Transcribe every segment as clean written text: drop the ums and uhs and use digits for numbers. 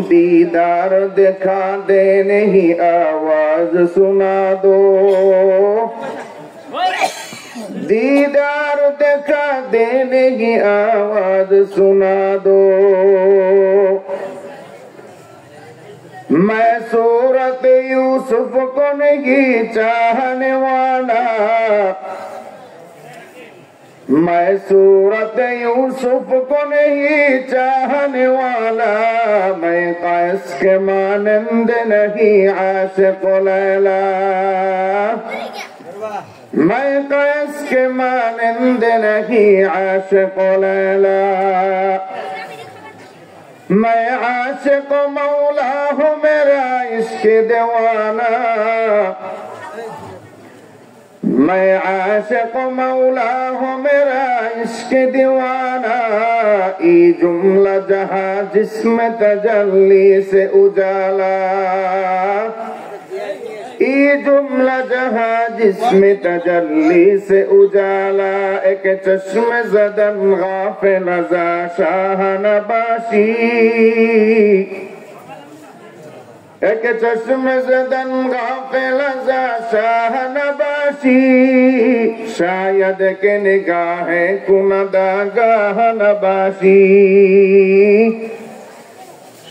دیدار دکھا دے نہیں آواز سنا دو دیدار دکھا دے نہیں آواز سنا دو میں صورت یوسف کو نہیں چاہنے والا میں صورت یوسف کو نہیں چاہنے والا میں قیس کے مانند نہیں عاشق لیلا میں قیس کے مانند نہیں عاشق لیلا میں عاشق مولا ہوں میرا عشق دیوانہ میں عاشق مولا ہوں میرا عشق دیوانہ ای جملہ جہاں جسم تجلی سے اجالا ای جملہ جہاں جسم تجلی سے اجالا ایک چشم زدن غافل ازا شاہ نباشی ایک چشم زدن غافل ازا شاہ نباشی شاید کہ نگاہ کندہ گاہ نباشی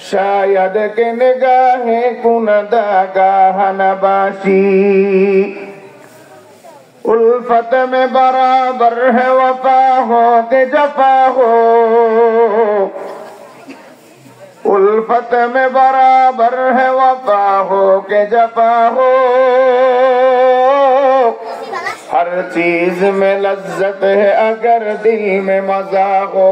شاید کہ نگاہ کندہ گاہ نباشی الفت میں برابر ہے وفا ہو کہ جفا ہو الفت میں برابر ہے وفا ہو کہ جفا ہو ہر چیز میں لذت ہے اگر دل میں مزہ ہو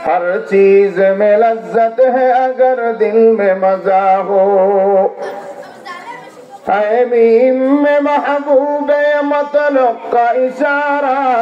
ہر چیز میں لذت ہے اگر دل میں مزہ ہو اے میم میں محبوب مطلق کا اشارہ